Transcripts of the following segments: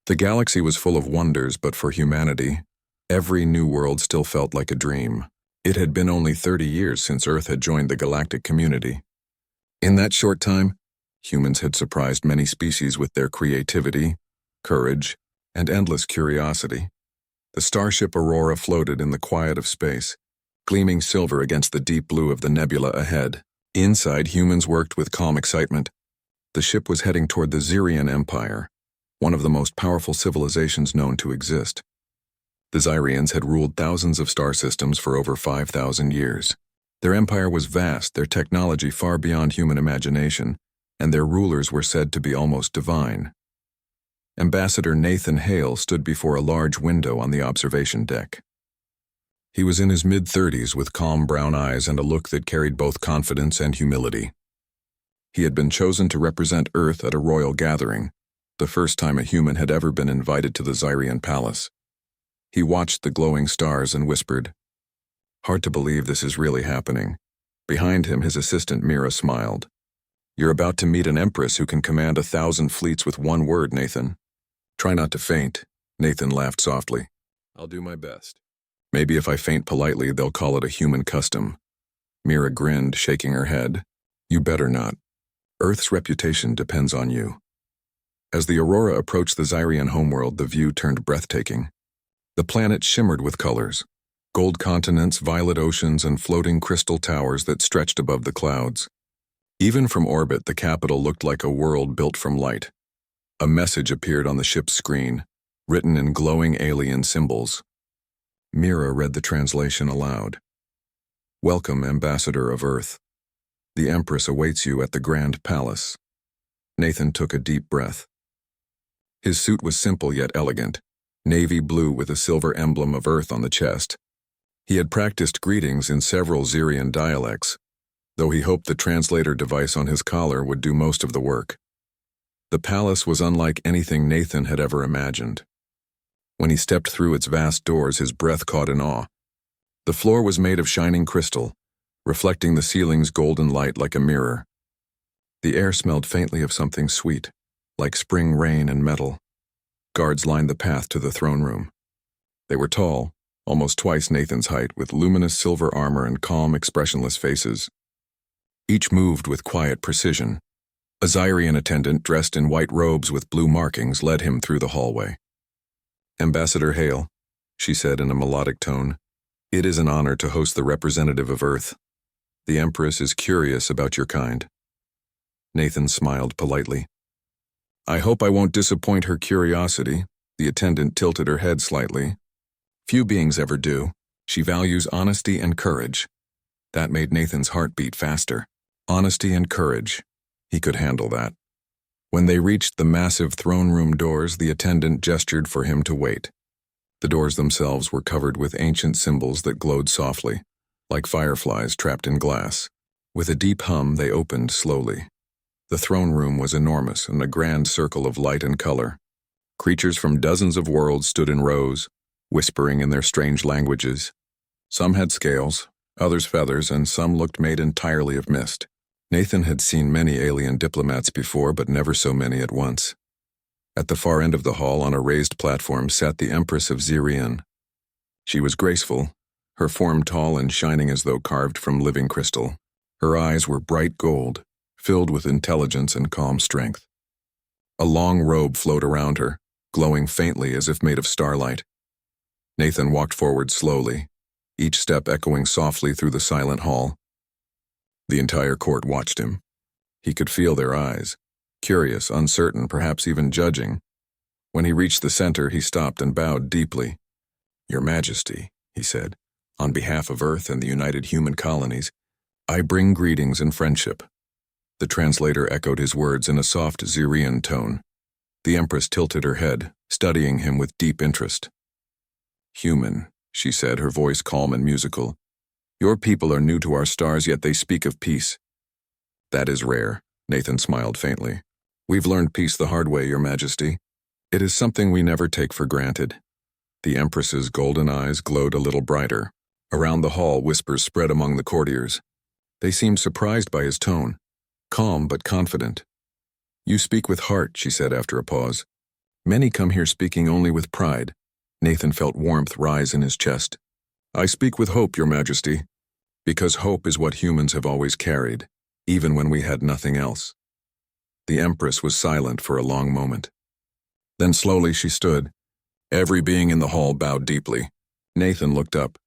The galaxy was full of wonders, but for humanity, every new world still felt like a dream. It had been only 30 years since Earth had joined the galactic community. In that short time, humans had surprised many species with their creativity, courage, and endless curiosity. The starship Aurora floated in the quiet of space, gleaming silver against the deep blue of the nebula ahead. Inside, humans worked with calm excitement. The ship was heading toward the Xyrian Empire, one of the most powerful civilizations known to exist. The Xyrians had ruled thousands of star systems for over 5,000 years. Their empire was vast, their technology far beyond human imagination, and their rulers were said to be almost divine. Ambassador Nathan Hale stood before a large window on the observation deck. He was in his mid-30s with calm brown eyes and a look that carried both confidence and humility. He had been chosen to represent Earth at a royal gathering, the first time a human had ever been invited to the Xyrian palace. He watched the glowing stars and whispered, "Hard to believe this is really happening." Behind him, his assistant Mira smiled. "You're about to meet an empress who can command 1,000 fleets with one word, Nathan." "Try not to faint," Nathan laughed softly. "I'll do my best. Maybe if I faint politely, they'll call it a human custom." Mira grinned, shaking her head. "You better not. Earth's reputation depends on you." As the Aurora approached the Xyrian homeworld, the view turned breathtaking. The planet shimmered with colors, gold continents, violet oceans, and floating crystal towers that stretched above the clouds. Even from orbit, the capital looked like a world built from light. A message appeared on the ship's screen, written in glowing alien symbols. Mira read the translation aloud. "Welcome, Ambassador of Earth. The Empress awaits you at the Grand Palace." Nathan took a deep breath. His suit was simple yet elegant, navy blue with a silver emblem of Earth on the chest. He had practiced greetings in several Xyrian dialects, though he hoped the translator device on his collar would do most of the work. The palace was unlike anything Nathan had ever imagined. When he stepped through its vast doors, his breath caught in awe. The floor was made of shining crystal, reflecting the ceiling's golden light like a mirror. The air smelled faintly of something sweet, like spring rain and metal. Guards lined the path to the throne room. They were tall, almost twice Nathan's height, with luminous silver armor and calm, expressionless faces. Each moved with quiet precision. A Xyrian attendant dressed in white robes with blue markings led him through the hallway. "Ambassador Hale," she said in a melodic tone, "it is an honor to host the representative of Earth. The Empress is curious about your kind." Nathan smiled politely. "I hope I won't disappoint her curiosity." The attendant tilted her head slightly. "Few beings ever do. She values honesty and courage." That made Nathan's heart beat faster. Honesty and courage. He could handle that. When they reached the massive throne room doors, the attendant gestured for him to wait. The doors themselves were covered with ancient symbols that glowed softly, like fireflies trapped in glass. With a deep hum, they opened slowly. The throne room was enormous, in a grand circle of light and color. Creatures from dozens of worlds stood in rows, whispering in their strange languages. Some had scales, others feathers, and some looked made entirely of mist. Nathan had seen many alien diplomats before, but never so many at once. At the far end of the hall, on a raised platform, sat the Empress of Xyrian. She was graceful, her form tall and shining as though carved from living crystal. Her eyes were bright gold, filled with intelligence and calm strength. A long robe flowed around her, glowing faintly as if made of starlight. Nathan walked forward slowly, each step echoing softly through the silent hall. The entire court watched him. He could feel their eyes, curious, uncertain, perhaps even judging. When he reached the center, he stopped and bowed deeply. "Your Majesty," he said, "on behalf of Earth and the United Human Colonies, I bring greetings and friendship." The translator echoed his words in a soft Xyrian tone. The Empress tilted her head, studying him with deep interest. "Human," she said, her voice calm and musical. "Your people are new to our stars, yet they speak of peace." "That is rare," Nathan smiled faintly. "We've learned peace the hard way, Your Majesty. It is something we never take for granted." The Empress's golden eyes glowed a little brighter. Around the hall, whispers spread among the courtiers. They seemed surprised by his tone, calm but confident. "You speak with heart," she said after a pause. Many come here speaking only with pride. Nathan felt warmth rise in his chest. I speak with hope, Your Majesty, because hope is what humans have always carried, even when we had nothing else. The Empress was silent for a long moment. Then slowly she stood. Every being in the hall bowed deeply. Nathan looked up,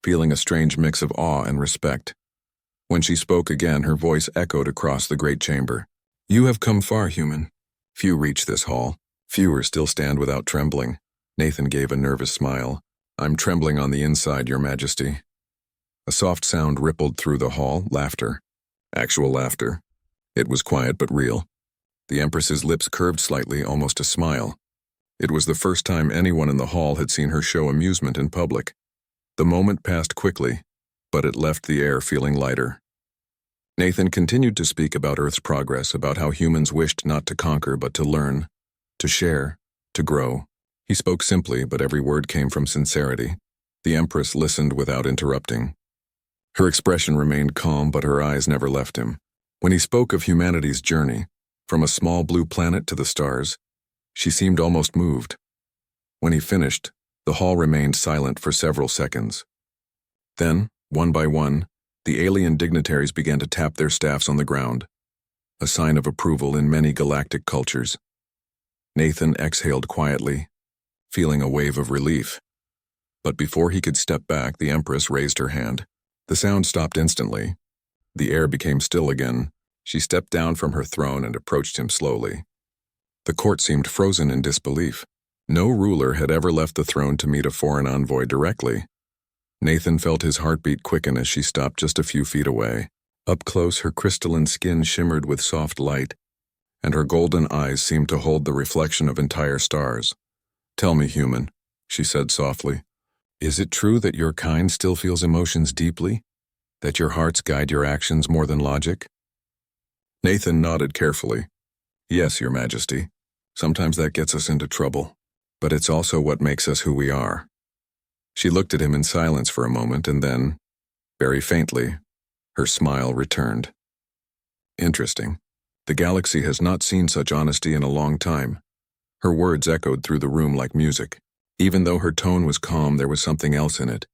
feeling a strange mix of awe and respect. When she spoke again, her voice echoed across the great chamber. You have come far, human. Few reach this hall. Fewer still stand without trembling. Nathan gave a nervous smile. I'm trembling on the inside, Your Majesty. A soft sound rippled through the hall, laughter. Actual laughter. It was quiet but real. The Empress's lips curved slightly, almost a smile. It was the first time anyone in the hall had seen her show amusement in public. The moment passed quickly, but it left the air feeling lighter. Nathan continued to speak about Earth's progress, about how humans wished not to conquer but to learn, to share, to grow. He spoke simply, but every word came from sincerity. The Empress listened without interrupting. Her expression remained calm, but her eyes never left him. When he spoke of humanity's journey, from a small blue planet to the stars, she seemed almost moved. When he finished, the hall remained silent for several seconds. Then, one by one, the alien dignitaries began to tap their staffs on the ground, a sign of approval in many galactic cultures. Nathan exhaled quietly, feeling a wave of relief. But before he could step back, the Empress raised her hand. The sound stopped instantly. The air became still again. She stepped down from her throne and approached him slowly. The court seemed frozen in disbelief. No ruler had ever left the throne to meet a foreign envoy directly. Nathan felt his heartbeat quicken as she stopped just a few feet away. Up close, her crystalline skin shimmered with soft light, and her golden eyes seemed to hold the reflection of entire stars. Tell me, human, she said softly, is it true that your kind still feels emotions deeply? That your hearts guide your actions more than logic? Nathan nodded carefully. Yes, Your Majesty. Sometimes that gets us into trouble, but it's also what makes us who we are. She looked at him in silence for a moment and then, very faintly, her smile returned. Interesting. The galaxy has not seen such honesty in a long time. Her words echoed through the room like music. Even though her tone was calm, there was something else in it.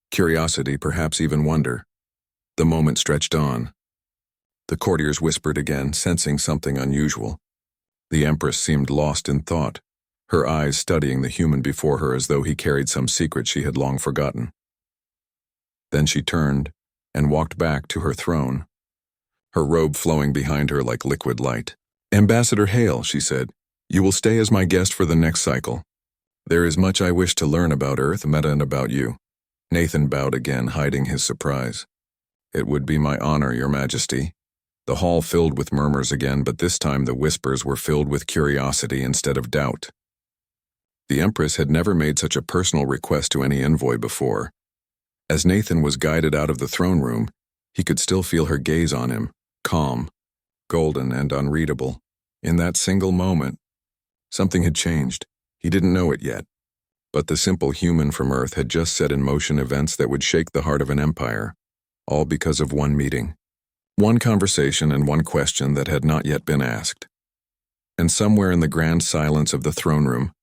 Curiosity, perhaps even wonder. The moment stretched on. The courtiers whispered again, sensing something unusual. The Empress seemed lost in thought, her eyes studying the human before her as though he carried some secret she had long forgotten. Then she turned and walked back to her throne, her robe flowing behind her like liquid light. Ambassador Hale, she said, you will stay as my guest for the next cycle. There is much I wish to learn about Earth, Meta, and about you. Nathan bowed again, hiding his surprise. It would be my honor, Your Majesty. The hall filled with murmurs again, but this time the whispers were filled with curiosity instead of doubt. The Empress had never made such a personal request to any envoy before. As Nathan was guided out of the throne room, he could still feel her gaze on him, calm, golden, and unreadable. In that single moment, something had changed. He didn't know it yet, but the simple human from Earth had just set in motion events that would shake the heart of an empire, all because of one meeting. One conversation and one question that had not yet been asked. And somewhere in the grand silence of the throne room,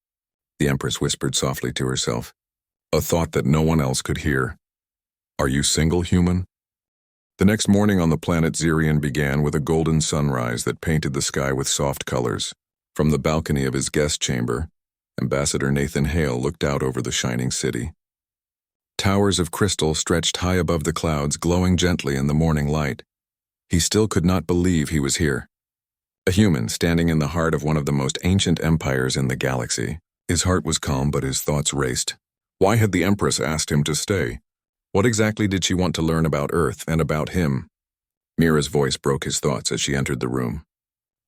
the Empress whispered softly to herself, a thought that no one else could hear. Are you single, human? The next morning on the planet Zirian began with a golden sunrise that painted the sky with soft colors. From the balcony of his guest chamber, Ambassador Nathan Hale looked out over the shining city. Towers of crystal stretched high above the clouds, glowing gently in the morning light. He still could not believe he was here. A human standing in the heart of one of the most ancient empires in the galaxy. His heart was calm, but his thoughts raced. Why had the Empress asked him to stay? What exactly did she want to learn about Earth and about him? Mira's voice broke his thoughts as she entered the room.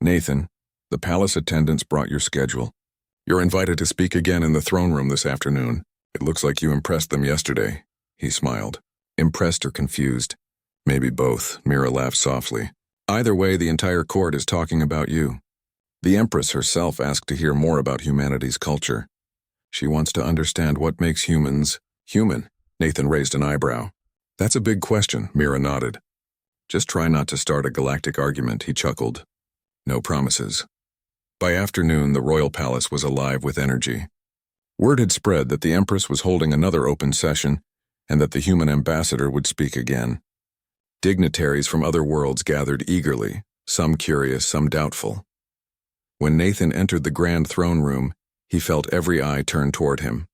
Nathan, the palace attendants brought your schedule. You're invited to speak again in the throne room this afternoon. It looks like you impressed them yesterday. He smiled. Impressed or confused? Maybe both, Mira laughed softly. Either way, the entire court is talking about you. The Empress herself asked to hear more about humanity's culture. She wants to understand what makes humans human. Nathan raised an eyebrow. That's a big question, Mira nodded. Just try not to start a galactic argument, he chuckled. No promises. By afternoon, the royal palace was alive with energy. Word had spread that the Empress was holding another open session and that the human ambassador would speak again. Dignitaries from other worlds gathered eagerly, some curious, some doubtful. When Nathan entered the grand throne room, he felt every eye turned toward him.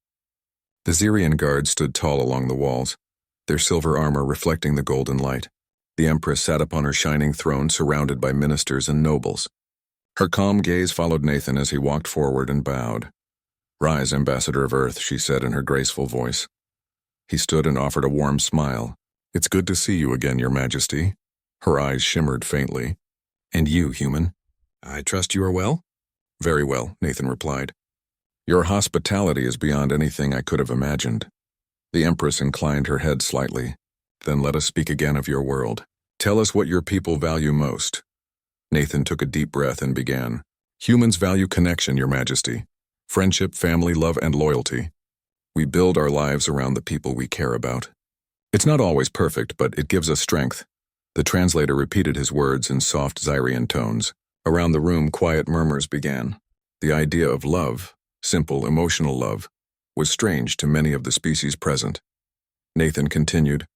The Xerian guards stood tall along the walls, their silver armor reflecting the golden light. The Empress sat upon her shining throne surrounded by ministers and nobles. Her calm gaze followed Nathan as he walked forward and bowed. "Rise, Ambassador of Earth," she said in her graceful voice. He stood and offered a warm smile. "It's good to see you again, Your Majesty." Her eyes shimmered faintly. "And you, human? I trust you are well?" "Very well," Nathan replied. "Your hospitality is beyond anything I could have imagined." The Empress inclined her head slightly. "Then let us speak again of your world. Tell us what your people value most." Nathan took a deep breath and began. "Humans value connection, Your Majesty. Friendship, family, love, and loyalty. We build our lives around the people we care about. It's not always perfect, but it gives us strength." The translator repeated his words in soft Xerian tones. Around the room, quiet murmurs began. The idea of love, simple, emotional love, was strange to many of the species present. Nathan continued,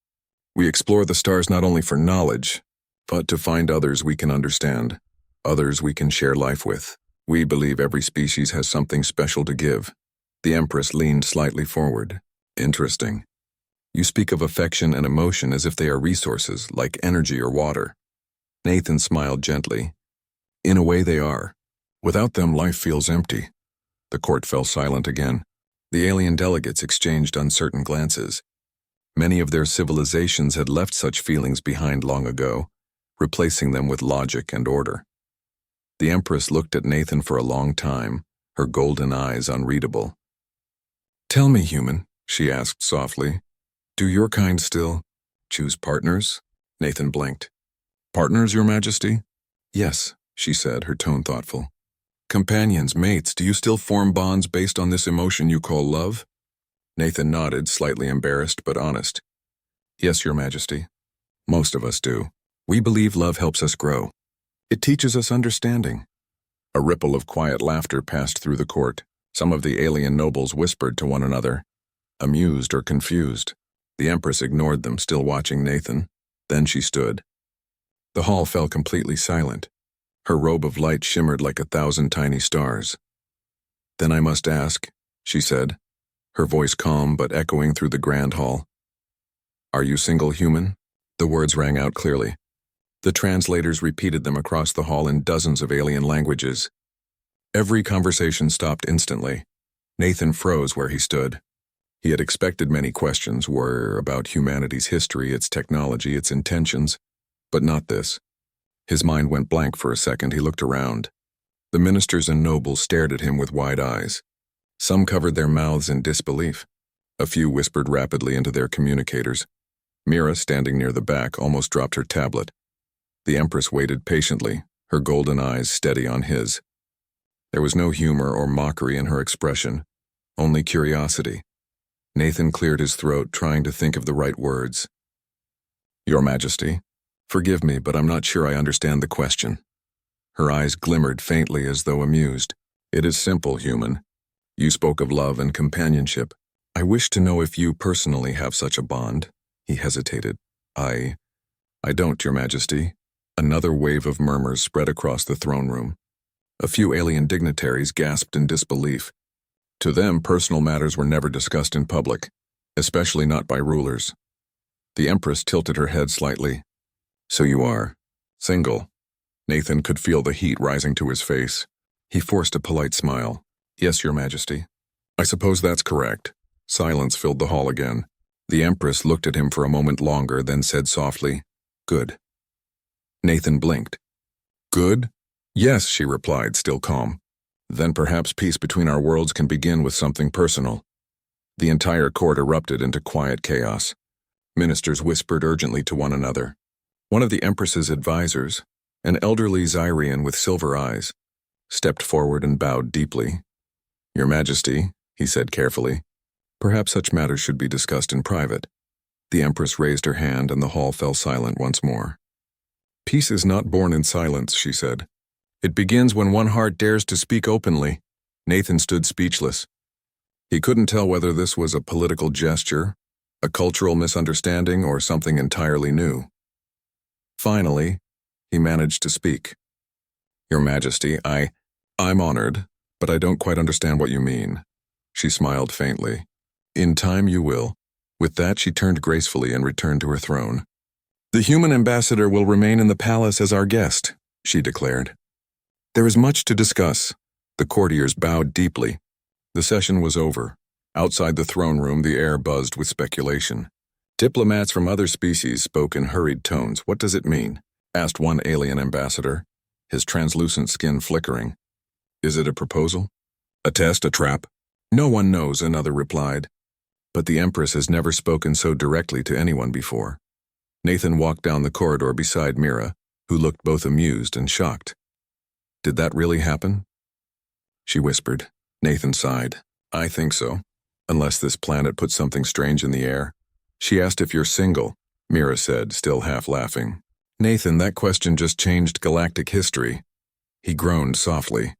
"We explore the stars not only for knowledge, but to find others we can understand, others we can share life with. We believe every species has something special to give." The Empress leaned slightly forward. "Interesting. You speak of affection and emotion as if they are resources, like energy or water." Nathan smiled gently. "In a way they are. Without them, life feels empty." The court fell silent again. The alien delegates exchanged uncertain glances. Many of their civilizations had left such feelings behind long ago, replacing them with logic and order. The Empress looked at Nathan for a long time, her golden eyes unreadable. "Tell me, human," she asked softly, "do your kind still choose partners?" Nathan blinked. "Partners, Your Majesty?" "Yes," she said, her tone thoughtful. "Companions, mates, do you still form bonds based on this emotion you call love?" Nathan nodded, slightly embarrassed but honest. "Yes, Your Majesty. Most of us do. We believe love helps us grow. It teaches us understanding." A ripple of quiet laughter passed through the court. Some of the alien nobles whispered to one another, amused or confused. The Empress ignored them, still watching Nathan. Then she stood. The hall fell completely silent. Her robe of light shimmered like 1,000 tiny stars. "Then I must ask," she said, her voice calm but echoing through the grand hall. "Are you single, human?" The words rang out clearly. The translators repeated them across the hall in dozens of alien languages. Every conversation stopped instantly. Nathan froze where he stood. He had expected many questions were about humanity's history, its technology, its intentions, but not this. His mind went blank for a second. He looked around. The ministers and nobles stared at him with wide eyes. Some covered their mouths in disbelief. A few whispered rapidly into their communicators. Mira, standing near the back, almost dropped her tablet. The Empress waited patiently, her golden eyes steady on his. There was no humor or mockery in her expression, only curiosity. Nathan cleared his throat, trying to think of the right words. "Your Majesty, forgive me, but I'm not sure I understand the question." Her eyes glimmered faintly as though amused. "It is simple, human. You spoke of love and companionship. I wish to know if you personally have such a bond." He hesitated. I don't, Your Majesty." Another wave of murmurs spread across the throne room. A few alien dignitaries gasped in disbelief. To them, personal matters were never discussed in public, especially not by rulers. The Empress tilted her head slightly. "So you are single." Nathan could feel the heat rising to his face. He forced a polite smile. "Yes, Your Majesty." "I suppose that's correct." Silence filled the hall again. The Empress looked at him for a moment longer, then said softly, "Good." Nathan blinked. "Good?" "Yes," she replied, still calm. "Then perhaps peace between our worlds can begin with something personal." The entire court erupted into quiet chaos. Ministers whispered urgently to one another. One of the Empress's advisors, an elderly Xerian with silver eyes, stepped forward and bowed deeply. "Your Majesty," he said carefully, "perhaps such matters should be discussed in private." The Empress raised her hand and the hall fell silent once more. "Peace is not born in silence," she said. It begins when one heart dares to speak openly. Nathan stood speechless. He couldn't tell whether this was a political gesture, a cultural misunderstanding, or something entirely new. Finally, he managed to speak. Your Majesty, I'm honored, but I don't quite understand what you mean. She smiled faintly. In time you will. With that, she turned gracefully and returned to her throne. The human ambassador will remain in the palace as our guest, she declared. There is much to discuss. The courtiers bowed deeply. The session was over. Outside the throne room, the air buzzed with speculation. Diplomats from other species spoke in hurried tones. What does it mean? Asked one alien ambassador, his translucent skin flickering. Is it a proposal? A test, a trap? No one knows, another replied. But the Empress has never spoken so directly to anyone before. Nathan walked down the corridor beside Mira, who looked both amused and shocked. Did that really happen? She whispered. Nathan sighed. I think so. Unless this planet put something strange in the air. She asked if you're single, Mira said, still half laughing. Nathan, that question just changed galactic history. He groaned softly.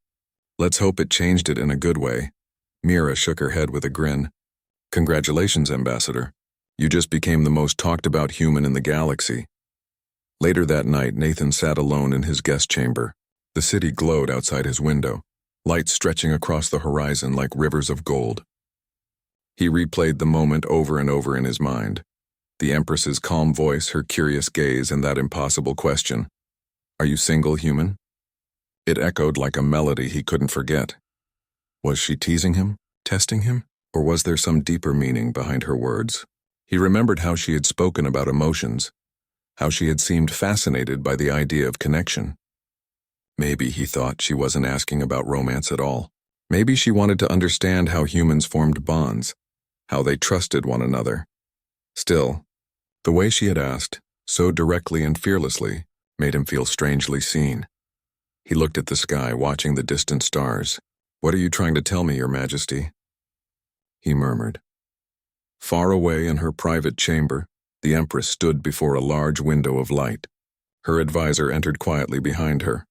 Let's hope it changed it in a good way. Mira shook her head with a grin. Congratulations, Ambassador. You just became the most talked about human in the galaxy. Later that night, Nathan sat alone in his guest chamber. The city glowed outside his window, lights stretching across the horizon like rivers of gold. He replayed the moment over and over in his mind. The Empress's calm voice, her curious gaze, and that impossible question. Are you single, human? It echoed like a melody he couldn't forget. Was she teasing him, testing him, or was there some deeper meaning behind her words? He remembered how she had spoken about emotions, how she had seemed fascinated by the idea of connection. Maybe, he thought, she wasn't asking about romance at all. Maybe she wanted to understand how humans formed bonds, how they trusted one another. Still, the way she had asked, so directly and fearlessly, made him feel strangely seen. He looked at the sky, watching the distant stars. What are you trying to tell me, Your Majesty? He murmured. Far away in her private chamber, the Empress stood before a large window of light. Her advisor entered quietly behind her.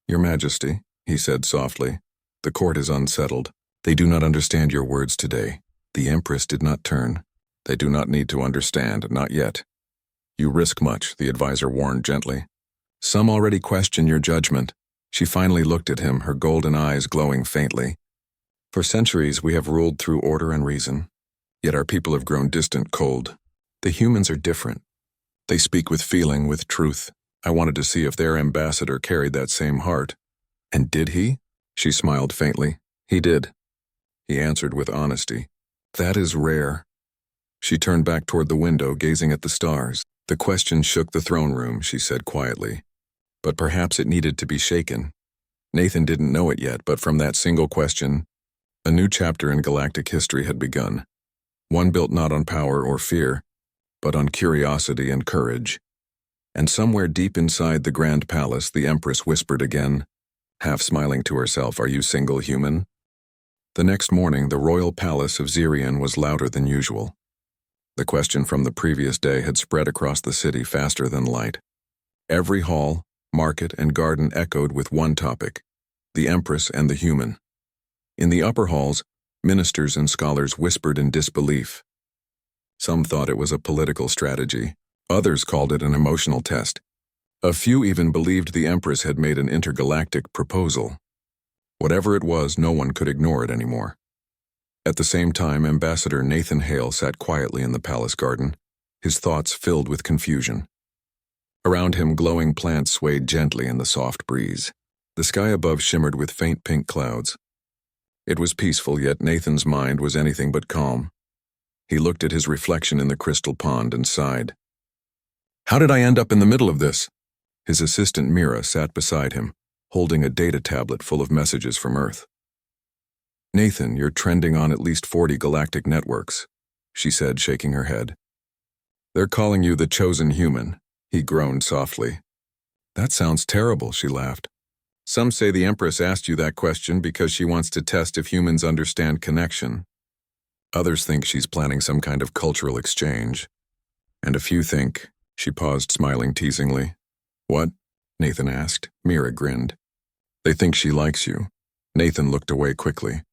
Your Majesty, he said softly, the court is unsettled. They do not understand your words today. The Empress did not turn. They do not need to understand, not yet. You risk much, the advisor warned gently. Some already question your judgment. She finally looked at him, her golden eyes glowing faintly. For centuries we have ruled through order and reason. Yet our people have grown distant, cold. The humans are different. They speak with feeling, with truth. I wanted to see if their ambassador carried that same heart. And did he? She smiled faintly. He did. He answered with honesty. That is rare. She turned back toward the window, gazing at the stars. The question shook the throne room, she said quietly. But perhaps it needed to be shaken. Nathan didn't know it yet, but from that single question, a new chapter in galactic history had begun. One built not on power or fear, but on curiosity and courage. And somewhere deep inside the grand palace, the Empress whispered again, half smiling to herself, are you single, human? The next morning, the royal palace of Xerion was louder than usual. The question from the previous day had spread across the city faster than light. Every hall, market, and garden echoed with one topic, the Empress and the human. In the upper halls, ministers and scholars whispered in disbelief. Some thought it was a political strategy. Others called it an emotional test. A few even believed the Empress had made an intergalactic proposal. Whatever it was, no one could ignore it anymore. At the same time, Ambassador Nathan Hale sat quietly in the palace garden, his thoughts filled with confusion. Around him, glowing plants swayed gently in the soft breeze. The sky above shimmered with faint pink clouds. It was peaceful, yet Nathan's mind was anything but calm. He looked at his reflection in the crystal pond and sighed. How did I end up in the middle of this? His assistant Mira sat beside him, holding a data tablet full of messages from Earth. Nathan, you're trending on at least 40 galactic networks, she said, shaking her head. They're calling you the chosen human, he groaned softly. That sounds terrible, she laughed. Some say the Empress asked you that question because she wants to test if humans understand connection. Others think she's planning some kind of cultural exchange. And a few think, she paused, smiling teasingly. What? Nathan asked. Mira grinned. They think she likes you. Nathan looked away quickly.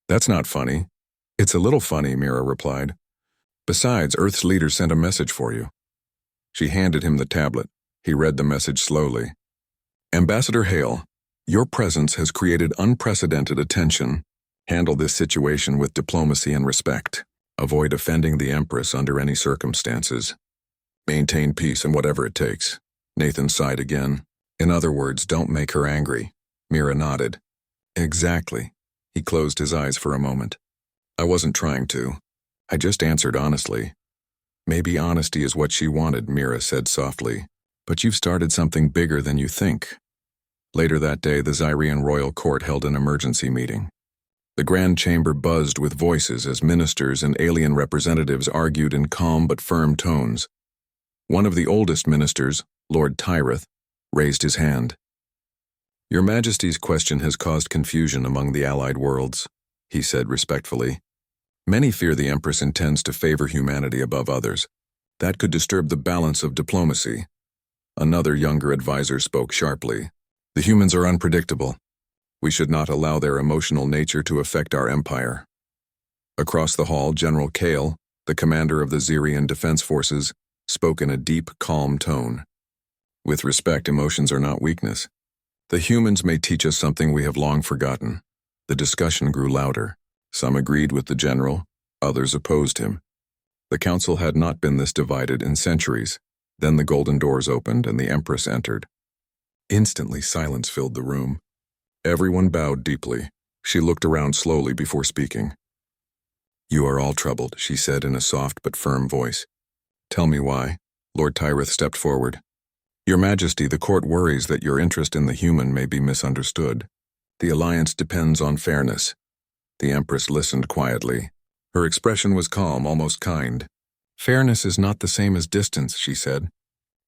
That's not funny. It's a little funny, Mira replied. Besides, Earth's leader sent a message for you. She handed him the tablet. He read the message slowly. Ambassador Hale, your presence has created unprecedented attention. Handle this situation with diplomacy and respect. Avoid offending the Empress under any circumstances. Maintain peace in whatever it takes. Nathan sighed again. In other words, don't make her angry. Mira nodded. Exactly. He closed his eyes for a moment. I wasn't trying to. I just answered honestly. Maybe honesty is what she wanted, Mira said softly. But you've started something bigger than you think. Later that day, the Zyrian royal court held an emergency meeting. The grand chamber buzzed with voices as ministers and alien representatives argued in calm but firm tones. One of the oldest ministers, Lord Tyreth, raised his hand. Your Majesty's question has caused confusion among the allied worlds, he said respectfully. Many fear the Empress intends to favor humanity above others. That could disturb the balance of diplomacy. Another younger advisor spoke sharply. The humans are unpredictable. We should not allow their emotional nature to affect our empire. Across the hall, General Kale, the commander of the Zyrian Defense Forces, spoke in a deep, calm tone. With respect, emotions are not weakness. The humans may teach us something we have long forgotten. The discussion grew louder. Some agreed with the general, others opposed him. The council had not been this divided in centuries. Then the golden doors opened and the Empress entered. Instantly, silence filled the room. Everyone bowed deeply. She looked around slowly before speaking. You are all troubled, she said in a soft but firm voice. Tell me why. Lord Tyreth stepped forward. Your Majesty, the court worries that your interest in the human may be misunderstood. The alliance depends on fairness. The Empress listened quietly. Her expression was calm, almost kind. Fairness is not the same as distance, she said.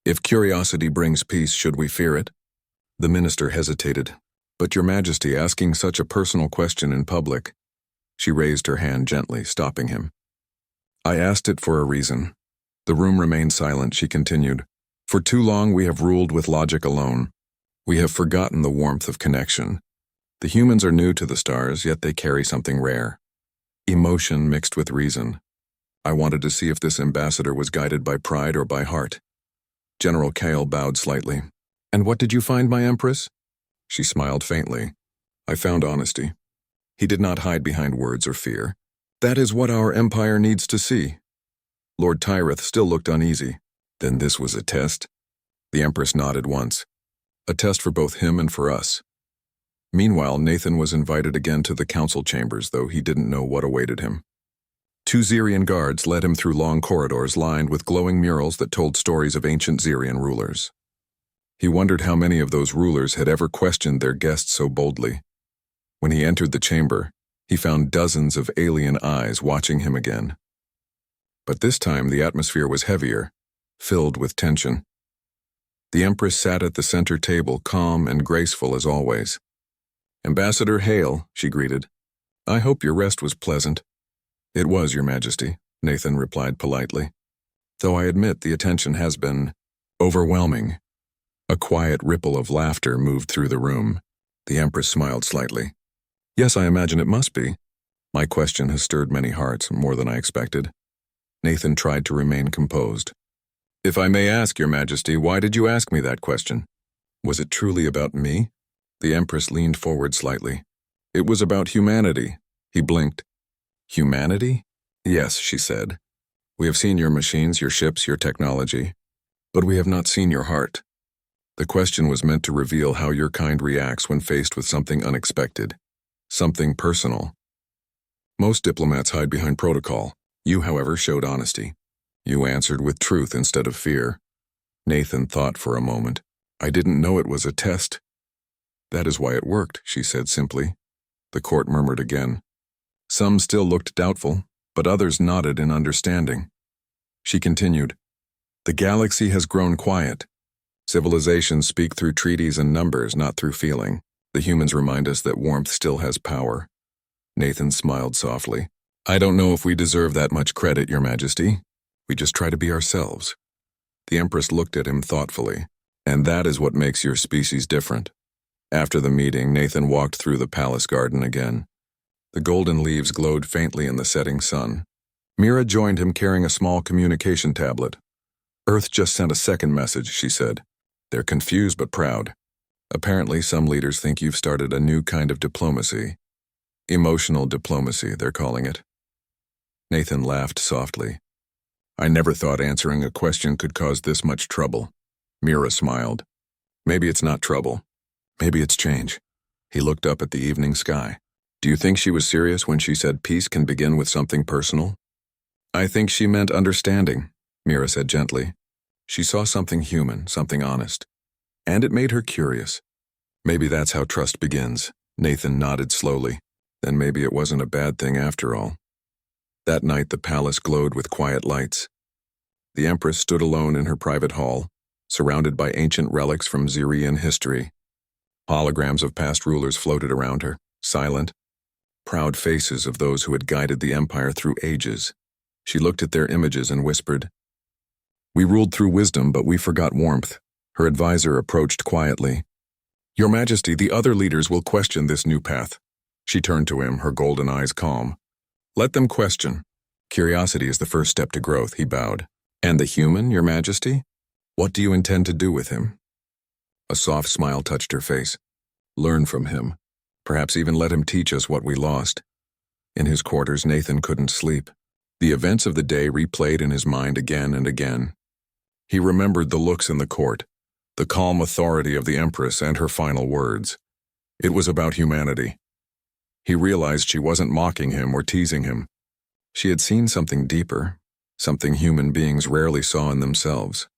If curiosity brings peace, should we fear it? The minister hesitated. But Your Majesty, asking such a personal question in public. She raised her hand gently, stopping him. I asked it for a reason. The room remained silent, she continued. For too long we have ruled with logic alone. We have forgotten the warmth of connection. The humans are new to the stars, yet they carry something rare. Emotion mixed with reason. I wanted to see if this ambassador was guided by pride or by heart. General Kale bowed slightly. And what did you find, my Empress? She smiled faintly. I found honesty. He did not hide behind words or fear. That is what our empire needs to see. Lord Tyreth still looked uneasy. Then this was a test? The Empress nodded once. A test for both him and for us. Meanwhile, Nathan was invited again to the council chambers, though he didn't know what awaited him. 2 Zyrian guards led him through long corridors lined with glowing murals that told stories of ancient Zyrian rulers. He wondered how many of those rulers had ever questioned their guests so boldly. When he entered the chamber, he found dozens of alien eyes watching him again. But this time the atmosphere was heavier, filled with tension. The Empress sat at the center table, calm and graceful as always. Ambassador Hale, she greeted. I hope your rest was pleasant. It was, Your Majesty, Nathan replied politely. Though I admit the attention has been overwhelming. A quiet ripple of laughter moved through the room. The Empress smiled slightly. Yes, I imagine it must be. My question has stirred many hearts, more than I expected. Nathan tried to remain composed. If I may ask, Your Majesty, why did you ask me that question? Was it truly about me? The Empress leaned forward slightly. It was about humanity. He blinked. Humanity? Yes, she said. We have seen your machines, your ships, your technology. But we have not seen your heart. The question was meant to reveal how your kind reacts when faced with something unexpected. Something personal. Most diplomats hide behind protocol. You, however, showed honesty. You answered with truth instead of fear. Nathan thought for a moment. I didn't know it was a test. That is why it worked, she said simply. The court murmured again. Some still looked doubtful, but others nodded in understanding. She continued. The galaxy has grown quiet. Civilizations speak through treaties and numbers, not through feeling. The humans remind us that warmth still has power. Nathan smiled softly. I don't know if we deserve that much credit, Your Majesty. We just try to be ourselves. The Empress looked at him thoughtfully. And that is what makes your species different. After the meeting, Nathan walked through the palace garden again. The golden leaves glowed faintly in the setting sun. Mira joined him carrying a small communication tablet. Earth just sent a second message, she said. They're confused but proud. Apparently, some leaders think you've started a new kind of diplomacy. Emotional diplomacy, they're calling it. Nathan laughed softly. I never thought answering a question could cause this much trouble. Mira smiled. Maybe it's not trouble. Maybe it's change. He looked up at the evening sky. Do you think she was serious when she said peace can begin with something personal? I think she meant understanding, Mira said gently. She saw something human, something honest. And it made her curious. Maybe that's how trust begins. Nathan nodded slowly. Then maybe it wasn't a bad thing after all. That night the palace glowed with quiet lights. The Empress stood alone in her private hall, surrounded by ancient relics from Xyrian history. Holograms of past rulers floated around her, silent, proud faces of those who had guided the empire through ages. She looked at their images and whispered, We ruled through wisdom, but we forgot warmth. Her advisor approached quietly. Your Majesty, the other leaders will question this new path. She turned to him, her golden eyes calm. Let them question. Curiosity is the first step to growth, he bowed. And the human, Your Majesty? What do you intend to do with him? A soft smile touched her face. Learn from him. Perhaps even let him teach us what we lost. In his quarters, Nathan couldn't sleep. The events of the day replayed in his mind again and again. He remembered the looks in the court, the calm authority of the Empress and her final words. It was about humanity. He realized she wasn't mocking him or teasing him. She had seen something deeper, something human beings rarely saw in themselves.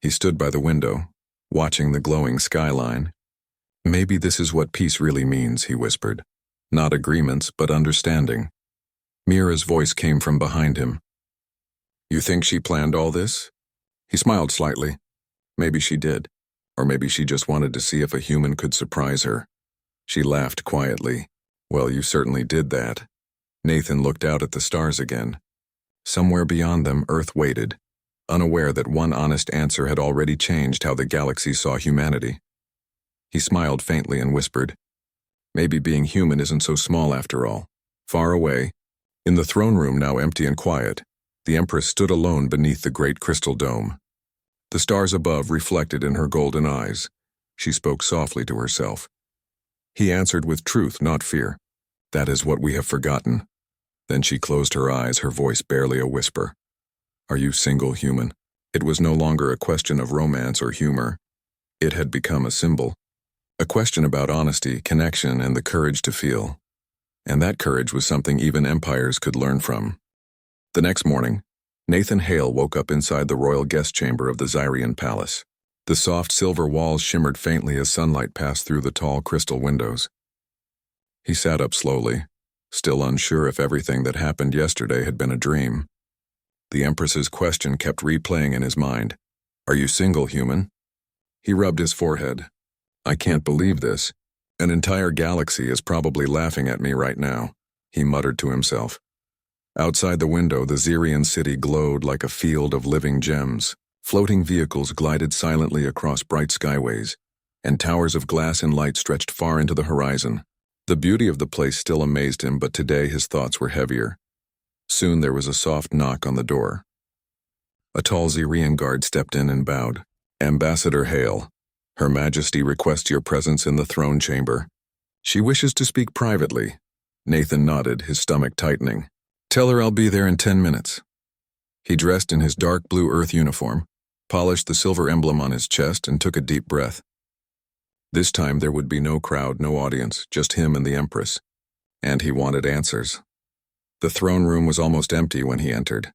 He stood by the window, watching the glowing skyline. Maybe this is what peace really means, he whispered. Not agreements, but understanding. Mira's voice came from behind him. You think she planned all this? He smiled slightly. Maybe she did, or maybe she just wanted to see if a human could surprise her. She laughed quietly. Well, you certainly did that. Nathan looked out at the stars again. Somewhere beyond them, Earth waited, unaware that one honest answer had already changed how the galaxy saw humanity. He smiled faintly and whispered, Maybe being human isn't so small after all. Far away, in the throne room now empty and quiet, the Empress stood alone beneath the great crystal dome. The stars above reflected in her golden eyes. She spoke softly to herself. He answered with truth, not fear. That is what we have forgotten. Then she closed her eyes, her voice barely a whisper. Are you single, human? It was no longer a question of romance or humor. It had become a symbol. A question about honesty, connection, and the courage to feel. And that courage was something even empires could learn from. The next morning, Nathan Hale woke up inside the royal guest chamber of the Xyrian palace. The soft silver walls shimmered faintly as sunlight passed through the tall crystal windows. He sat up slowly, still unsure if everything that happened yesterday had been a dream. The Empress's question kept replaying in his mind. Are you single, human? He rubbed his forehead. I can't believe this. An entire galaxy is probably laughing at me right now, he muttered to himself. Outside the window, the Xyrian city glowed like a field of living gems. Floating vehicles glided silently across bright skyways, and towers of glass and light stretched far into the horizon. The beauty of the place still amazed him, but today his thoughts were heavier. Soon there was a soft knock on the door. A tall Xyrian guard stepped in and bowed. Ambassador Hale, Her Majesty requests your presence in the throne chamber. She wishes to speak privately. Nathan nodded, his stomach tightening. Tell her I'll be there in 10 minutes. He dressed in his dark blue Earth uniform, polished the silver emblem on his chest, and took a deep breath. This time there would be no crowd, no audience, just him and the Empress. And he wanted answers. The throne room was almost empty when he entered.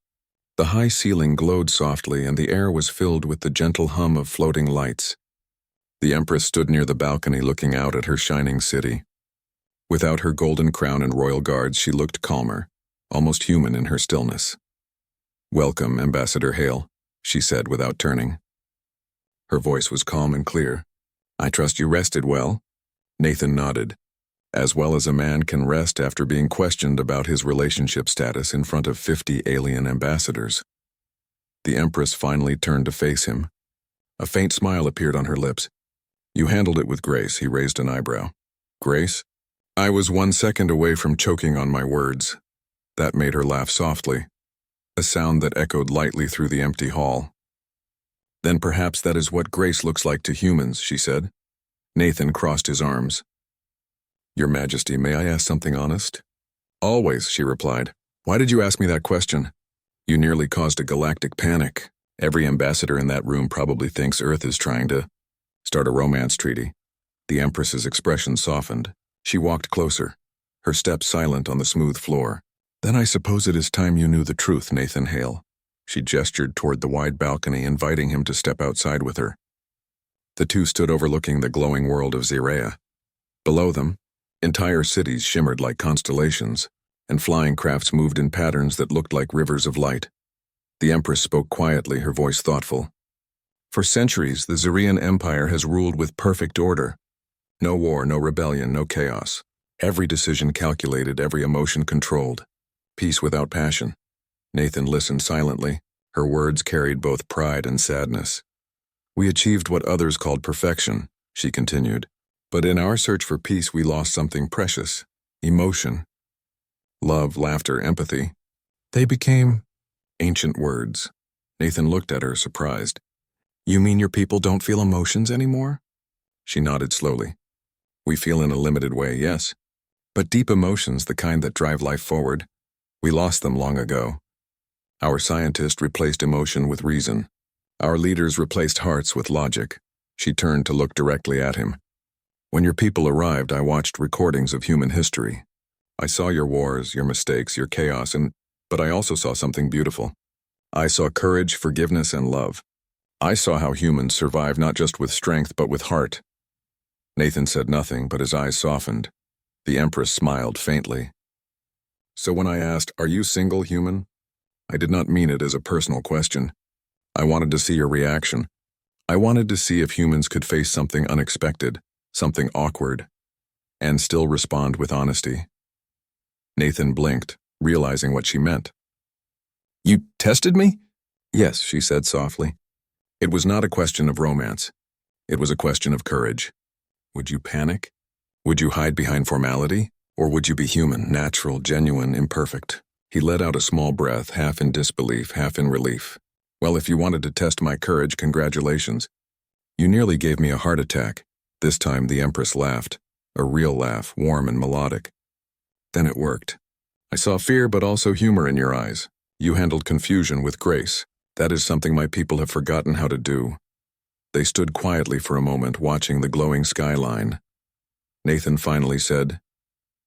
The high ceiling glowed softly, and the air was filled with the gentle hum of floating lights. The Empress stood near the balcony looking out at her shining city. Without her golden crown and royal guards, she looked calmer, almost human in her stillness. Welcome, Ambassador Hale, she said without turning. Her voice was calm and clear. I trust you rested well? Nathan nodded. As well as a man can rest after being questioned about his relationship status in front of 50 alien ambassadors. The Empress finally turned to face him. A faint smile appeared on her lips. You handled it with grace, he raised an eyebrow. Grace? I was 1 second away from choking on my words. That made her laugh softly, a sound that echoed lightly through the empty hall. Then perhaps that is what grace looks like to humans, she said. Nathan crossed his arms. Your Majesty, may I ask something honest? Always, she replied. Why did you ask me that question? You nearly caused a galactic panic. Every ambassador in that room probably thinks Earth is trying to start a romance treaty. The Empress's expression softened. She walked closer, her steps silent on the smooth floor. Then I suppose it is time you knew the truth, Nathan Hale. She gestured toward the wide balcony, inviting him to step outside with her. The two stood overlooking the glowing world of Zirea. Below them, entire cities shimmered like constellations, and flying crafts moved in patterns that looked like rivers of light. The Empress spoke quietly, her voice thoughtful. For centuries, the Zirean Empire has ruled with perfect order. No war, no rebellion, no chaos. Every decision calculated, every emotion controlled. Peace without passion. Nathan listened silently. Her words carried both pride and sadness. We achieved what others called perfection, she continued. But in our search for peace, we lost something precious. Emotion. Love, laughter, empathy. They became ancient words. Nathan looked at her, surprised. You mean your people don't feel emotions anymore? She nodded slowly. We feel in a limited way, yes. But deep emotions, the kind that drive life forward, we lost them long ago. Our scientists replaced emotion with reason. Our leaders replaced hearts with logic. She turned to look directly at him. When your people arrived, I watched recordings of human history. I saw your wars, your mistakes, your chaos, but I also saw something beautiful. I saw courage, forgiveness, and love. I saw how humans survive not just with strength, but with heart. Nathan said nothing, but his eyes softened. The Empress smiled faintly. So when I asked, "Are you single, human?" I did not mean it as a personal question. I wanted to see your reaction. I wanted to see if humans could face something unexpected, something awkward, and still respond with honesty. Nathan blinked, realizing what she meant. You tested me? Yes, she said softly. It was not a question of romance. It was a question of courage. Would you panic? Would you hide behind formality? Or would you be human, natural, genuine, imperfect? He let out a small breath, half in disbelief, half in relief. Well, if you wanted to test my courage, congratulations. You nearly gave me a heart attack. This time the Empress laughed, a real laugh, warm and melodic. Then it worked. I saw fear but also humor in your eyes. You handled confusion with grace. That is something my people have forgotten how to do. They stood quietly for a moment, watching the glowing skyline. Nathan finally said,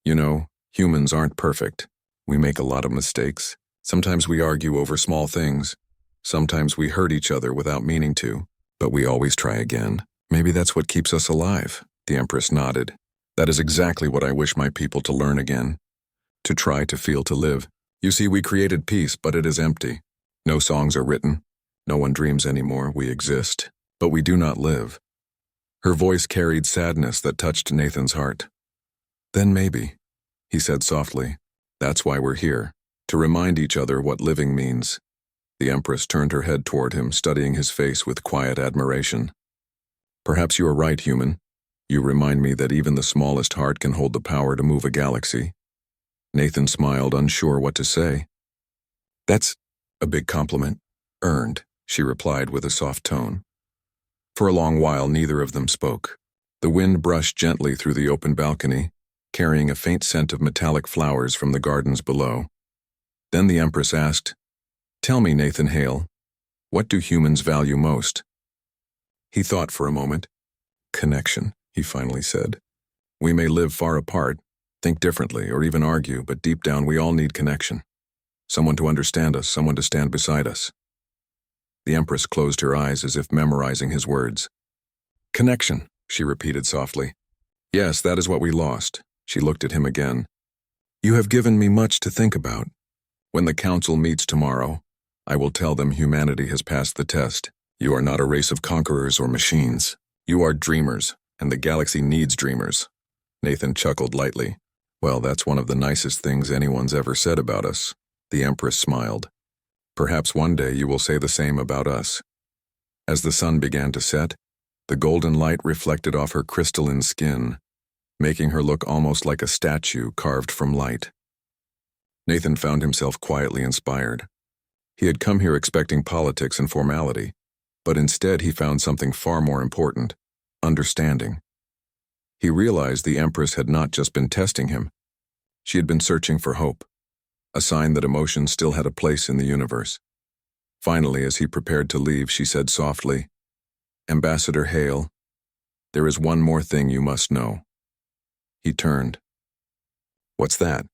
You know, humans aren't perfect. We make a lot of mistakes. Sometimes we argue over small things. Sometimes we hurt each other without meaning to, but we always try again. Maybe that's what keeps us alive. The Empress nodded. That is exactly what I wish my people to learn again. To try, to feel, to live. You see, we created peace, but it is empty. No songs are written. No one dreams anymore. We exist, but we do not live. Her voice carried sadness that touched Nathan's heart. Then maybe, he said softly, that's why we're here, to remind each other what living means. The Empress turned her head toward him, studying his face with quiet admiration. Perhaps you are right, human. You remind me that even the smallest heart can hold the power to move a galaxy. Nathan smiled, unsure what to say. That's a big compliment. Earned, she replied with a soft tone. For a long while, neither of them spoke. The wind brushed gently through the open balcony, carrying a faint scent of metallic flowers from the gardens below. Then the Empress asked, Tell me, Nathan Hale, what do humans value most? He thought for a moment. Connection, he finally said. We may live far apart, think differently, or even argue, but deep down we all need connection. Someone to understand us, someone to stand beside us. The Empress closed her eyes as if memorizing his words. Connection, she repeated softly. Yes, that is what we lost. She looked at him again. You have given me much to think about. When the Council meets tomorrow, I will tell them humanity has passed the test. You are not a race of conquerors or machines. You are dreamers, and the galaxy needs dreamers. Nathan chuckled lightly. Well, that's one of the nicest things anyone's ever said about us. The Empress smiled. Perhaps one day you will say the same about us. As the sun began to set, The golden light reflected off her crystalline skin, making her look almost like a statue carved from light. Nathan found himself quietly inspired. He had come here expecting politics and formality, but instead he found something far more important: understanding. He realized the Empress had not just been testing him. She had been searching for hope, a sign that emotion still had a place in the universe. Finally, as he prepared to leave, she said softly, "Ambassador Hale, there is one more thing you must know." He turned. "What's that?"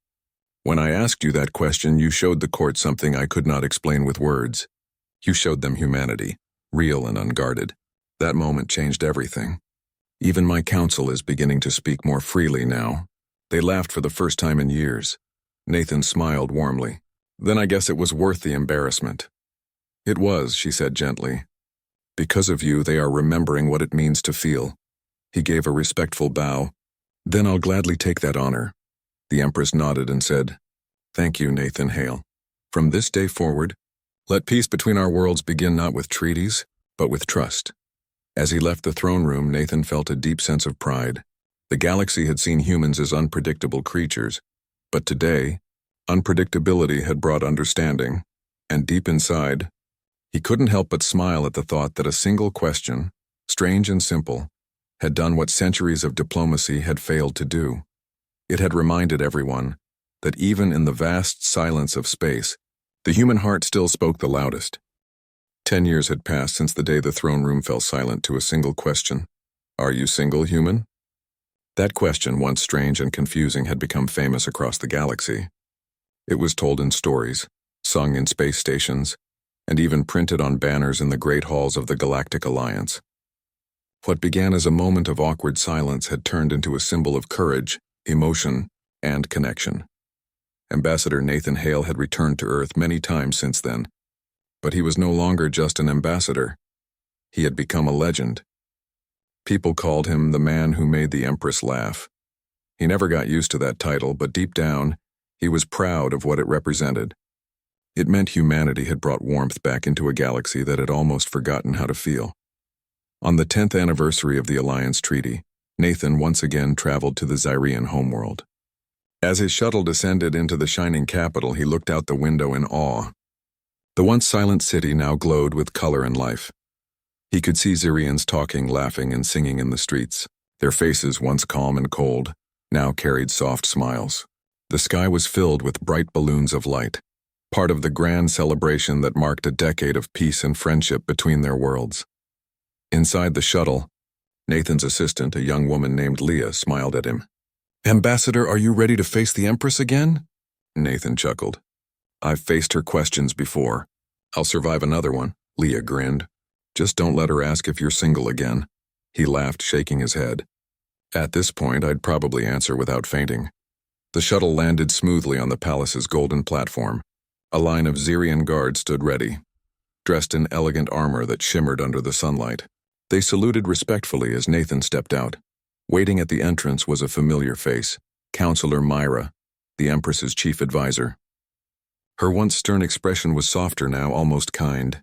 "When I asked you that question, you showed the court something I could not explain with words. You showed them humanity, real and unguarded. That moment changed everything. Even my council is beginning to speak more freely now." They laughed for the first time in years. Nathan smiled warmly. "Then I guess it was worth the embarrassment." "It was," she said gently. "Because of you, they are remembering what it means to feel." He gave a respectful bow. "Then I'll gladly take that honor." The Empress nodded and said, "Thank you, Nathan Hale. From this day forward, let peace between our worlds begin not with treaties, but with trust." As he left the throne room, Nathan felt a deep sense of pride. The galaxy had seen humans as unpredictable creatures, but today, unpredictability had brought understanding, and deep inside, he couldn't help but smile at the thought that a single question, strange and simple, had done what centuries of diplomacy had failed to do. It had reminded everyone that even in the vast silence of space, the human heart still spoke the loudest. 10 years had passed since the day the throne room fell silent to a single question: "Are you single, human?" That question, once strange and confusing, had become famous across the galaxy. It was told in stories, sung in space stations, and even printed on banners in the great halls of the Galactic Alliance. What began as a moment of awkward silence had turned into a symbol of courage, emotion, and connection. Ambassador Nathan Hale had returned to Earth many times since then, but he was no longer just an ambassador. He had become a legend. People called him the man who made the Empress laugh. He never got used to that title, but deep down, he was proud of what it represented. It meant humanity had brought warmth back into a galaxy that had almost forgotten how to feel. On the 10th anniversary of the Alliance Treaty, Nathan once again traveled to the Xyrian homeworld. As his shuttle descended into the shining capital, he looked out the window in awe. The once silent city now glowed with color and life. He could see Xyrians talking, laughing, and singing in the streets. Their faces, once calm and cold, now carried soft smiles. The sky was filled with bright balloons of light, part of the grand celebration that marked a decade of peace and friendship between their worlds. Inside the shuttle, Nathan's assistant, a young woman named Lyra, smiled at him. "Ambassador, are you ready to face the Empress again?" Nathan chuckled. "I've faced her questions before. I'll survive another one," Lyra grinned. "Just don't let her ask if you're single again." He laughed, shaking his head. "At this point, I'd probably answer without fainting." The shuttle landed smoothly on the palace's golden platform. A line of Xyrian guards stood ready, dressed in elegant armor that shimmered under the sunlight. They saluted respectfully as Nathan stepped out. Waiting at the entrance was a familiar face, Counselor Lyra, the Empress's chief advisor. Her once stern expression was softer now, almost kind.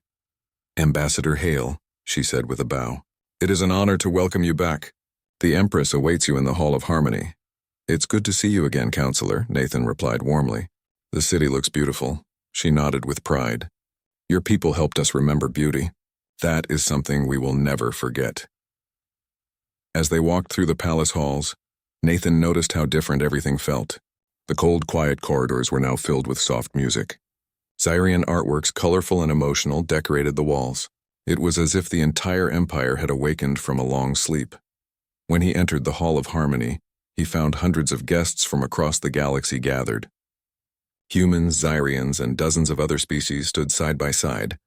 "Ambassador Hale," she said with a bow. "It is an honor to welcome you back. The Empress awaits you in the Hall of Harmony." "It's good to see you again, Counselor," Nathan replied warmly. "The city looks beautiful." She nodded with pride. "Your people helped us remember beauty. That is something we will never forget." As they walked through the palace halls, Nathan noticed how different everything felt. The cold, quiet corridors were now filled with soft music. Xyrian artworks, colorful and emotional, decorated the walls. It was as if the entire empire had awakened from a long sleep. When he entered the Hall of Harmony, he found hundreds of guests from across the galaxy gathered. Humans, Xyrians, and dozens of other species stood side by side,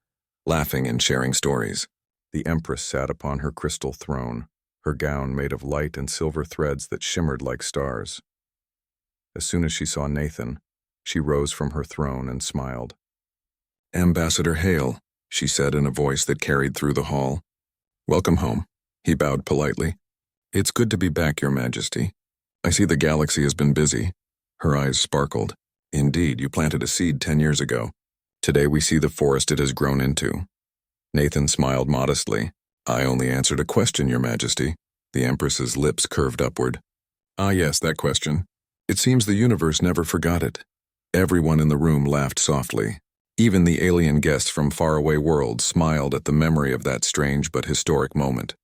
laughing and sharing stories. The Empress sat upon her crystal throne, her gown made of light and silver threads that shimmered like stars. As soon as she saw Nathan, she rose from her throne and smiled. "Ambassador Hale," she said in a voice that carried through the hall. "Welcome home," he bowed politely. "It's good to be back, Your Majesty. I see the galaxy has been busy." Her eyes sparkled. "Indeed, you planted a seed 10 years ago. Today we see the forest it has grown into." Nathan smiled modestly. I only answered a question, Your Majesty. The Empress's lips curved upward. Ah yes, that question. It seems the universe never forgot it. Everyone in the room laughed softly. Even the alien guests from faraway worlds smiled at the memory of that strange but historic moment.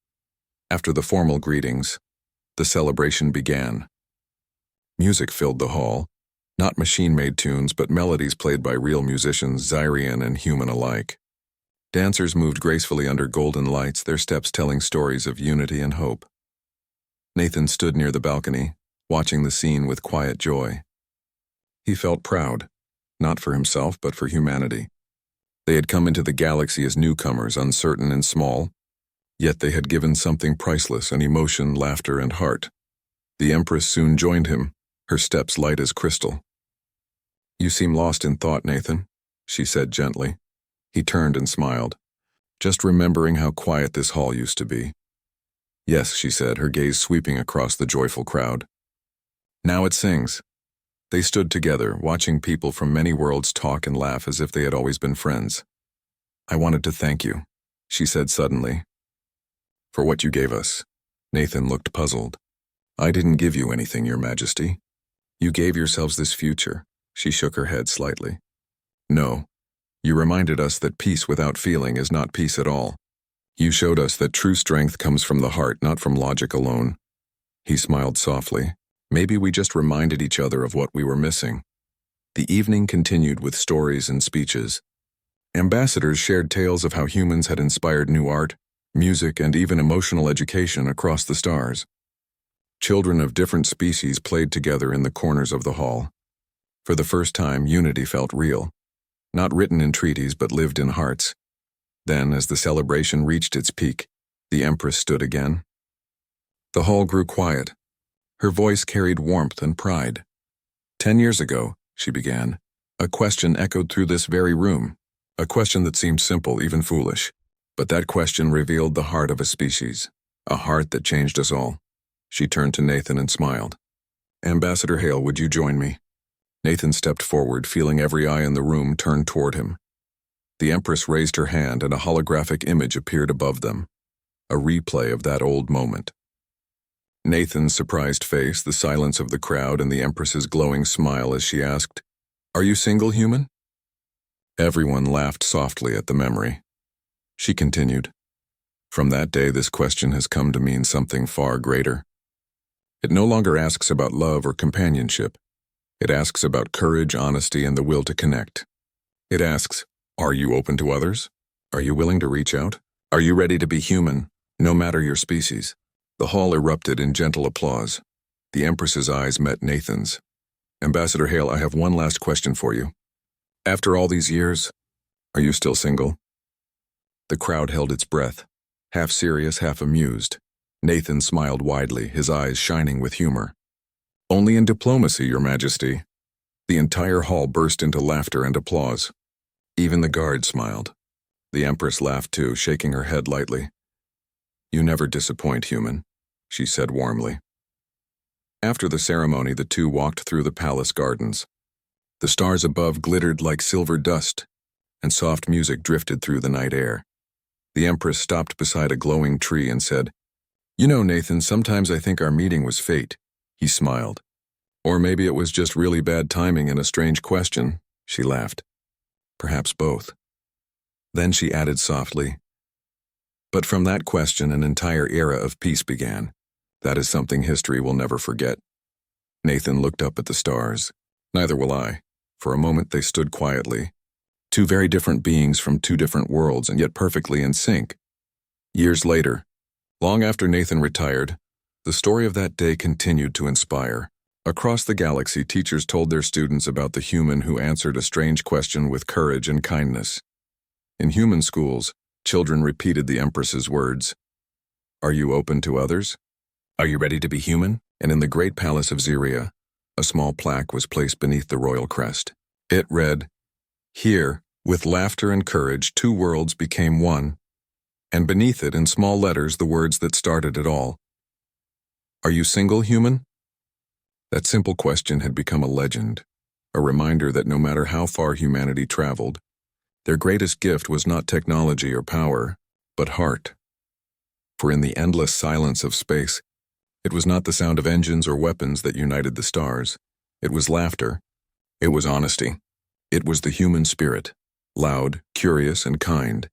After the formal greetings, the celebration began. Music filled the hall, not machine-made tunes but melodies played by real musicians, Zyrian and human alike. Dancers moved gracefully under golden lights, their steps telling stories of unity and hope. Nathan stood near the balcony, watching the scene with quiet joy. He felt proud, not for himself but for humanity. They had come into the galaxy as newcomers, uncertain and small, yet they had given something priceless, an emotion, laughter, and heart. The Empress soon joined him, her steps light as crystal. You seem lost in thought, Nathan, she said gently. He turned and smiled, just remembering how quiet this hall used to be. Yes, she said, her gaze sweeping across the joyful crowd. Now it sings. They stood together, watching people from many worlds talk and laugh as if they had always been friends. I wanted to thank you, she said suddenly. For what you gave us. Nathan looked puzzled. I didn't give you anything, Your Majesty. You gave yourselves this future. She shook her head slightly. No. You reminded us that peace without feeling is not peace at all. You showed us that true strength comes from the heart, not from logic alone. He smiled softly. Maybe we just reminded each other of what we were missing. The evening continued with stories and speeches. Ambassadors shared tales of how humans had inspired new art, music, and even emotional education across the stars. Children of different species played together in the corners of the hall. For the first time, unity felt real. Not written in treaties, but lived in hearts. Then, as the celebration reached its peak, the Empress stood again. The hall grew quiet. Her voice carried warmth and pride. 10 years ago, she began, a question echoed through this very room, a question that seemed simple, even foolish. But that question revealed the heart of a species, a heart that changed us all. She turned to Nathan and smiled. Ambassador Hale, would you join me? Nathan stepped forward, feeling every eye in the room turned toward him. The Empress raised her hand and a holographic image appeared above them, a replay of that old moment. Nathan's surprised face, the silence of the crowd, and the Empress's glowing smile as she asked, Are you single, human? Everyone laughed softly at the memory. She continued, From that day, this question has come to mean something far greater. It no longer asks about love or companionship. It asks about courage, honesty, and the will to connect. It asks, Are you open to others? Are you willing to reach out? Are you ready to be human, no matter your species? The hall erupted in gentle applause. The Empress's eyes met Nathan's. Ambassador Hale, I have one last question for you. After all these years, are you still single? The crowd held its breath, half serious, half amused. Nathan smiled widely, his eyes shining with humor. Only in diplomacy, Your Majesty. The entire hall burst into laughter and applause. Even the guard smiled. The Empress laughed too, shaking her head lightly. You never disappoint, human, she said warmly. After the ceremony, the two walked through the palace gardens. The stars above glittered like silver dust, and soft music drifted through the night air. The Empress stopped beside a glowing tree and said, You know, Nathan, sometimes I think our meeting was fate. He smiled. Or maybe it was just really bad timing and a strange question, she laughed. Perhaps both. Then she added softly, But from that question, an entire era of peace began. That is something history will never forget. Nathan looked up at the stars. Neither will I. For a moment they stood quietly. Two very different beings from two different worlds, and yet perfectly in sync. Years later, long after Nathan retired, the story of that day continued to inspire. Across the galaxy, teachers told their students about the human who answered a strange question with courage and kindness. In human schools, children repeated the Empress's words. Are you open to others? Are you ready to be human? And in the great palace of Zyria, a small plaque was placed beneath the royal crest. It read, Here, with laughter and courage, two worlds became one, and beneath it, in small letters, the words that started it all. Are you single, human? That simple question had become a legend, a reminder that no matter how far humanity traveled, their greatest gift was not technology or power, but heart. For in the endless silence of space, it was not the sound of engines or weapons that united the stars. It was laughter. It was honesty. It was the human spirit, loud, curious, and kind.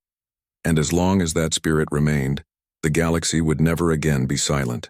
And as long as that spirit remained, the galaxy would never again be silent.